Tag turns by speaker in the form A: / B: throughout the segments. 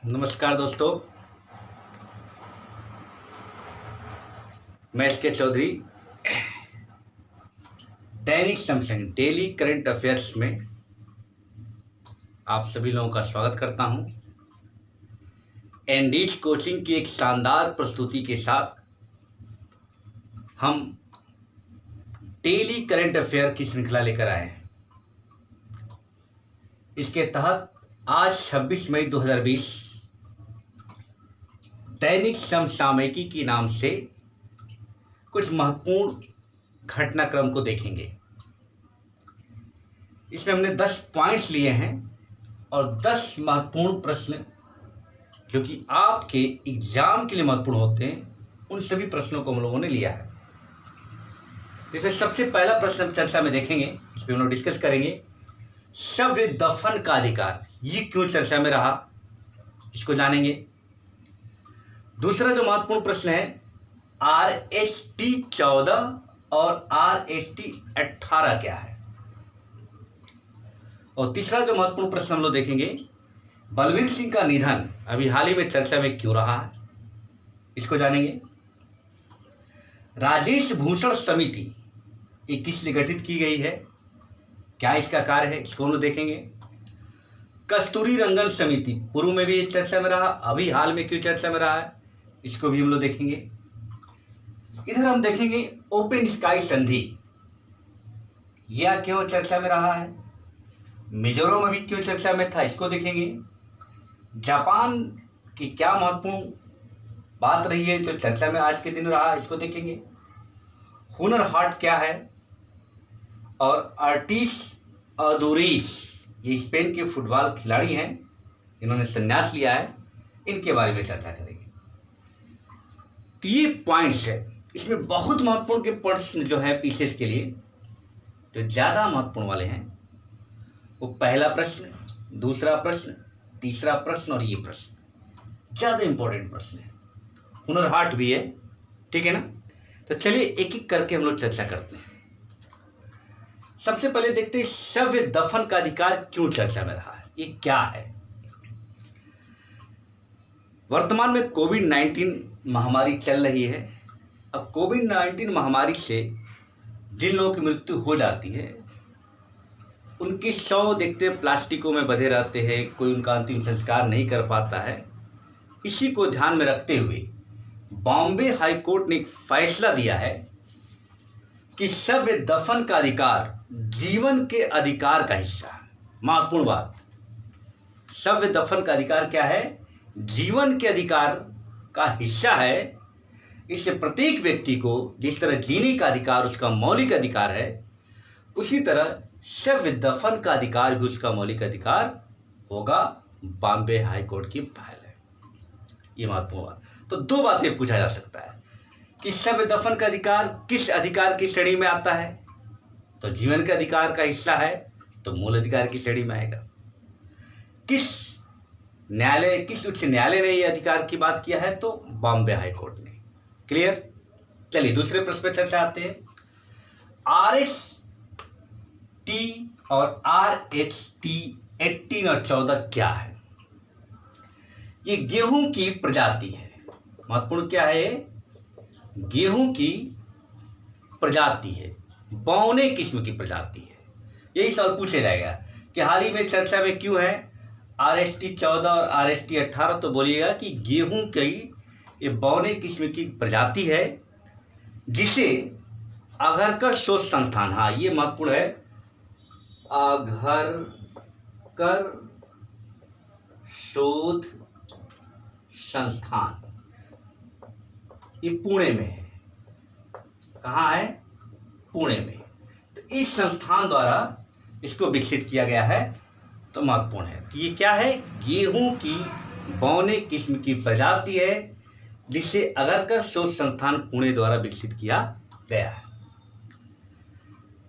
A: नमस्कार दोस्तों, मैं एस के चौधरी दैनिक समसंग डेली करंट अफेयर्स में आप सभी लोगों का स्वागत करता हूं। एनडीज कोचिंग की एक शानदार प्रस्तुति के साथ हम डेली करंट अफेयर की श्रृंखला लेकर आए हैं। इसके तहत आज 26 मई 2020 दैनिक समसामयिकी के नाम से कुछ महत्वपूर्ण घटनाक्रम को देखेंगे। इसमें हमने 10 पॉइंट्स लिए हैं और 10 महत्वपूर्ण प्रश्न जो कि आपके एग्जाम के लिए महत्वपूर्ण होते हैं, उन सभी प्रश्नों को हम लोगों ने लिया है। इसमें सबसे पहला प्रश्न हम चर्चा में देखेंगे, इस पर हम लोग डिस्कस करेंगे शव दफन का अधिकार, ये क्यों चर्चा में रहा, इसको जानेंगे। दूसरा जो महत्वपूर्ण प्रश्न है RST 14 और RST 18 क्या है। और तीसरा जो महत्वपूर्ण प्रश्न हम लोग देखेंगे बलवीर सिंह का निधन अभी हाल ही में चर्चा में क्यों रहा है, इसको जानेंगे। राजेश भूषण समिति ये किस लिए गठित की गई है, क्या इसका कार्य है, इसको हम लोग देखेंगे। कस्तूरी रंगन समिति पूर्व में भी चर्चा में रहा, अभी हाल में क्यों चर्चा में रहा है, इसको भी हम लोग देखेंगे। इधर हम देखेंगे ओपन स्काई संधि, यह क्यों चर्चा में रहा है। मिजोरम अभी क्यों चर्चा में था, इसको देखेंगे। जापान की क्या महत्वपूर्ण बात रही है जो चर्चा में आज के दिन रहा, इसको देखेंगे। हुनर हाट क्या है, और आर्टिस अदूरीस ये स्पेन के फुटबॉल खिलाड़ी हैं, इन्होंने संन्यास लिया है, इनके बारे में चर्चा करेंगे। तो ये पॉइंट्स है, इसमें बहुत महत्वपूर्ण के प्रश्न जो है पीसेस के लिए जो ज़्यादा महत्वपूर्ण वाले हैं वो पहला प्रश्न, दूसरा प्रश्न, तीसरा प्रश्न और ये प्रश्न ज़्यादा इंपॉर्टेंट प्रश्न है। हुनर हाट भी है, ठीक है ना। तो चलिए एक एक करके हम लोग चर्चा करते हैं। सबसे पहले देखते हैं शव दफन का अधिकार क्यों चर्चा में रहा है, ये क्या है। वर्तमान में कोविड-19 महामारी चल रही है। अब कोविड-19 महामारी से जिन लोगों की मृत्यु हो जाती है उनके शव देखते हैं प्लास्टिकों में बंधे रहते हैं, कोई उनका अंतिम संस्कार नहीं कर पाता है। इसी को ध्यान में रखते हुए बॉम्बे हाई कोर्ट ने एक फैसला दिया है कि शव दफन का अधिकार जीवन के अधिकार का हिस्सा है। महत्वपूर्ण बात, शव दफन का अधिकार क्या है, जीवन के अधिकार का हिस्सा है। इससे प्रत्येक व्यक्ति को जिस तरह जीने का अधिकार उसका मौलिक अधिकार है, उसी तरह शव दफन का अधिकार भी उसका मौलिक अधिकार होगा। बॉम्बे हाई कोर्ट की फाइल है, ये महत्वपूर्ण बात। तो दो बातें पूछा जा सकता है कि शव दफन का अधिकार किस अधिकार की श्रेणी में आता है, तो जीवन के अधिकार का हिस्सा है तो मूल अधिकार की श्रेणी में आएगा। किस उच्च न्यायालय ने यह अधिकार की बात किया है, तो बॉम्बे हाई कोर्ट ने। क्लियर। चलिए दूसरे प्रश्न पर चर्चा आते हैं। RST और RST 18 और 14 क्या है। ये गेहूं की प्रजाति है। महत्वपूर्ण क्या है, गेहूं की प्रजाति है, बौने किस्म की प्रजाति है। यही सवाल पूछा जाएगा कि हाल ही में चर्चा में क्यों है RST 14 और RST 18, तो बोलिएगा कि गेहूं की ये बौने किस्म की प्रजाति है जिसे अघरकर शोध संस्थान, हाँ ये महत्वपूर्ण है, अघरकर शोध संस्थान, ये पुणे में है। कहाँ है, पुणे में। तो इस संस्थान द्वारा इसको विकसित किया गया है, तो महत्वपूर्ण है। तो ये क्या है, गेहूं की बौने किस्म की प्रजाति है जिसे अघरकर शोध संस्थान पुणे द्वारा विकसित किया गया है।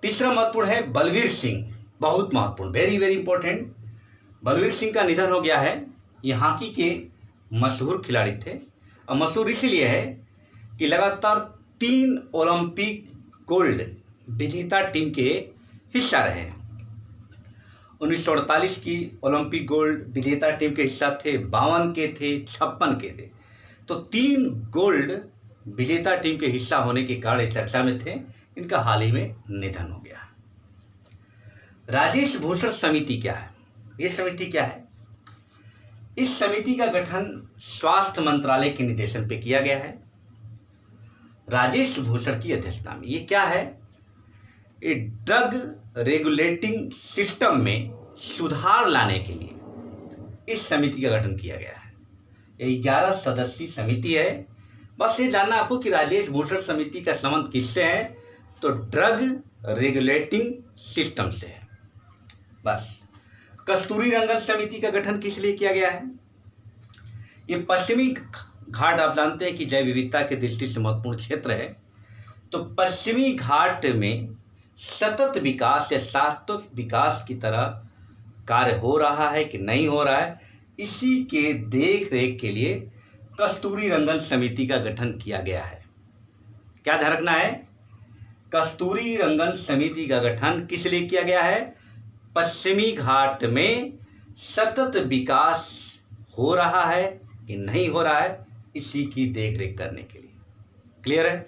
A: तीसरा महत्वपूर्ण है बलवीर सिंह, बहुत महत्वपूर्ण, very very important. Balveer Singh का निधन हो गया है। ये हॉकी के मशहूर खिलाड़ी थे, और मशहूर इसलिए है कि लगातार 3 ओलंपिक गोल्ड विजेता टीम के हिस्सा रहे हैं। 1948 की ओलंपिक गोल्ड विजेता टीम के हिस्सा थे, 52 के थे, 56 के थे। तो 3 गोल्ड विजेता टीम के हिस्सा होने के कारण चर्चा में थे। इनका हाल ही में निधन हो गया। राजेश भूषण समिति क्या है? ये समिति क्या है? इस समिति का गठन स्वास्थ्य मंत्रालय के निर्देशन पे किया गया है। राजेश भूषण की अध्यक्षता में। ये क्या है? ये ड्रग रेगुलेटिंग सिस्टम में सुधार लाने के लिए इस समिति का गठन किया गया है। ये 11 सदस्यीय समिति है। बस ये जानना आपको कि राजेश भूषण समिति का संबंध किससे है, तो ड्रग रेगुलेटिंग सिस्टम से है। बस। कस्तूरी रंगन समिति का गठन किस लिए किया गया है? ये पश्चिमी घाट आप जानते हैं कि जैव विविधता की दृष्टि से महत्वपूर्ण क्षेत्र है। तो पश्चिमी घाट में सतत विकास या शाश्वत विकास की तरह कार्य हो रहा है कि नहीं हो रहा है, इसी के देख रेख के लिए कस्तूरी रंगन समिति का गठन किया गया है। क्या ध्यान रखना है? कस्तूरी रंगन समिति का गठन किस लिए किया गया है? पश्चिमी घाट में सतत विकास हो रहा है कि नहीं हो रहा है, इसी की देखरेख करने के लिए। क्लियर है?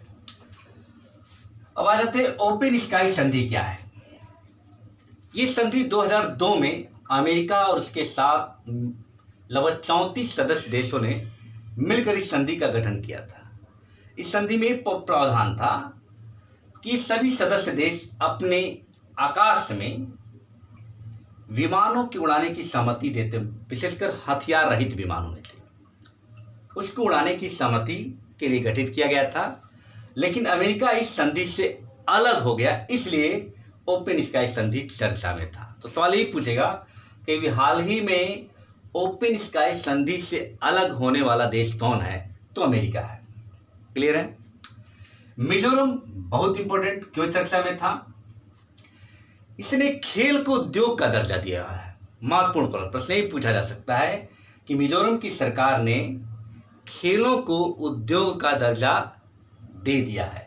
A: अब आ जाते हैं ओपन स्काई संधि क्या है। ये संधि 2002 में अमेरिका और उसके साथ लगभग 34 सदस्य देशों ने मिलकर इस संधि का गठन किया था। इस संधि में प्रावधान था कि सभी सदस्य देश अपने आकाश में विमानों की उड़ाने की सहमति देते, विशेषकर हथियार रहित विमान होने थे, उसको उड़ाने की सहमति के लिए गठित किया गया था। लेकिन अमेरिका इस संधि से अलग हो गया, इसलिए ओपन स्काई संधि चर्चा में था। तो सवाल यही पूछेगा कि हाल ही में ओपन स्काई संधि से अलग होने वाला देश कौन है, तो अमेरिका है। क्लियर है? मिजोरम बहुत इंपॉर्टेंट, क्यों चर्चा में था? इसने खेल को उद्योग का दर्जा दिया है। महत्वपूर्ण प्रश्न यही पूछा जा सकता है कि मिजोरम की सरकार ने खेलों को उद्योग का दर्जा दे दिया है।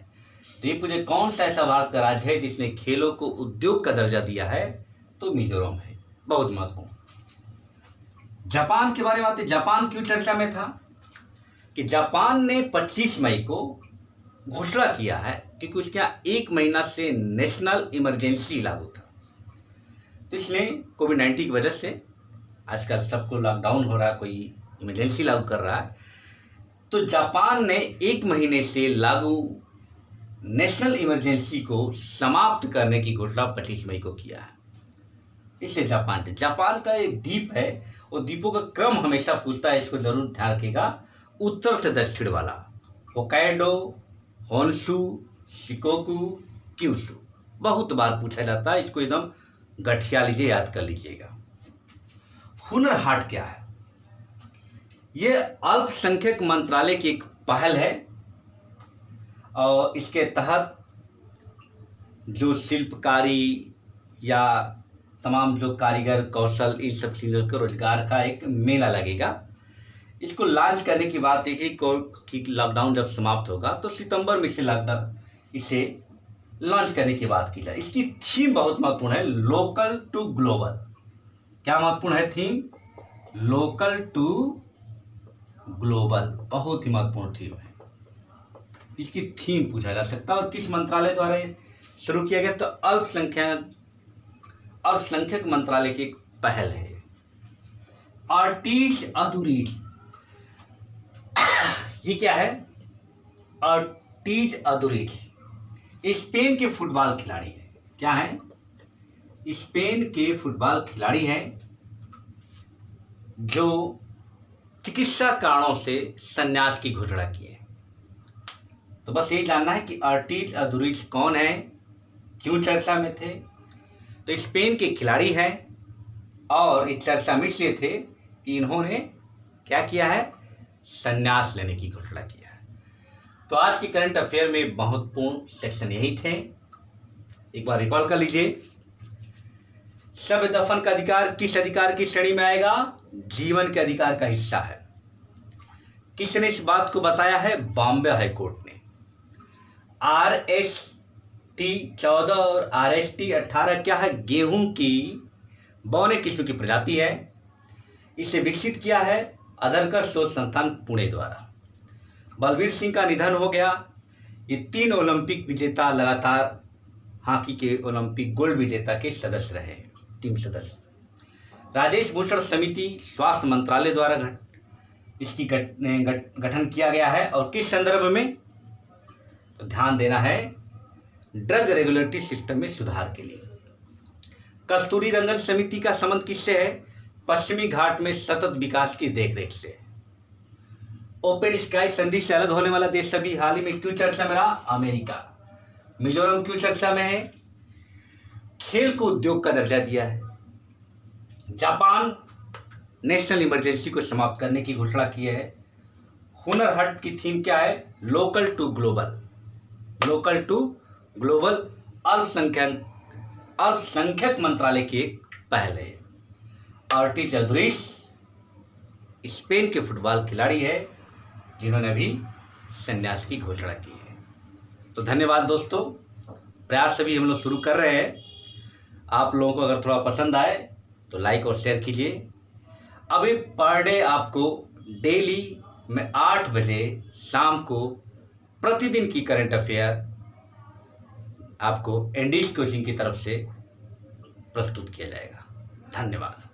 A: तो ये पूछे कौन सा ऐसा भारत का राज्य है जिसने खेलों को उद्योग का दर्जा दिया है, तो मिजोरम है। बहुत महत्वपूर्ण। जापान के बारे में आते। जापान क्यों चर्चा में था? कि जापान ने 25 मई को घोषणा किया है क्योंकि उसके यहाँ 1 महीना से नेशनल इमरजेंसी लागू था। तो इसलिए कोविड-19 की वजह से आजकल सबको लॉकडाउन हो रहा है, कोई इमरजेंसी लागू कर रहा है। तो जापान ने 1 महीने से लागू नेशनल इमरजेंसी को समाप्त करने की घोषणा 25 मई को किया है। इससे जापान का एक द्वीप है, और द्वीपों का क्रम हमेशा पूछता है, इसको जरूर ध्यान रखिएगा। उत्तर से दक्षिण वाला होकाइडो, होन्शु, शिकोकू, क्यूशु, बहुत बार पूछा जाता है। इसको एकदम गठिया लीजिए, याद कर लीजिएगा। हुनर हाट क्या है? ये अल्पसंख्यक मंत्रालय की एक पहल है, और इसके तहत जो शिल्पकारी या तमाम जो कारीगर कौशल, इन सब चीज़ों के रोजगार का एक मेला लगेगा। इसको लॉन्च करने की बात है कि लॉकडाउन जब समाप्त होगा तो सितंबर में से लॉकडाउन इसे लॉन्च करने की बात की जाए। इसकी थीम बहुत महत्वपूर्ण है, लोकल टू ग्लोबल। क्या महत्वपूर्ण है थीम? लोकल टू ग्लोबल, बहुत ही महत्वपूर्ण थीम है। इसकी थीम पूछा जा सकता है। और किस मंत्रालय द्वारा शुरू किया गया? तो अल्पसंख्यक मंत्रालय की एक पहल है। आर्टिज अधूरीज, ये क्या है? आर्टिज अधूरीज स्पेन के फुटबॉल खिलाड़ी हैं। क्या है? स्पेन के फुटबॉल खिलाड़ी हैं जो चिकित्सा कारणों से संन्यास की घोषणा किए। तो बस यही जानना है कि आर्टिज अधूरीज कौन है, क्यों चर्चा में थे। तो स्पेन के खिलाड़ी हैं, और इस चर्चा में इसलिए थे कि इन्होंने क्या किया है? संन्यास लेने की घोषणा किया है। तो आज के करंट अफेयर में महत्वपूर्ण सेक्शन यही थे। एक बार रिकॉल कर लीजिए। शव दफन का अधिकार किस अधिकार की श्रेणी में आएगा? जीवन के अधिकार का हिस्सा है। किसने इस बात को बताया है? बॉम्बे हाईकोर्ट ने। RST 14 और RST 18 क्या है? गेहूं की बौने किस्म की प्रजाति है। इसे विकसित किया है अदरकर शोध संस्थान पुणे द्वारा। बलवीर सिंह का निधन हो गया। ये 3 ओलंपिक विजेता लगातार हॉकी के ओलंपिक गोल्ड विजेता के सदस्य रहे, टीम सदस्य। राजेश भूषण समिति स्वास्थ्य मंत्रालय द्वारा इसकी गठन किया गया है। और किस संदर्भ में, तो ध्यान देना है ड्रग रेगुलेटरी सिस्टम में सुधार के लिए। कस्तूरी रंगन समिति का संबंध किससे है? पश्चिमी घाट में सतत विकास की देखरेख से। ओपन स्काई संधि से अलग होने वाला देश अभी हाल ही में क्यों चर्चा में रहा? अमेरिका। मिजोरम क्यों चर्चा में है? खेल को उद्योग का दर्जा दिया है। जापान नेशनल इमरजेंसी को समाप्त करने की घोषणा की है। हुनर हाट की थीम क्या है? Local to global. Local to global अल्पसंख्यक मंत्रालय की एक पहल है। ऑर्टिज अदुरिस स्पेन के फुटबॉल खिलाड़ी है जिन्होंने अभी संन्यास की घोषणा की है। तो धन्यवाद दोस्तों, प्रयास अभी हम लोग शुरू कर रहे हैं। आप लोगों को अगर थोड़ा पसंद आए तो लाइक और शेयर कीजिए। अभी पर डे आपको डेली में 8 बजे शाम को प्रतिदिन की करंट अफेयर आपको एंडीज कोचिंग की तरफ से प्रस्तुत किया जाएगा। धन्यवाद।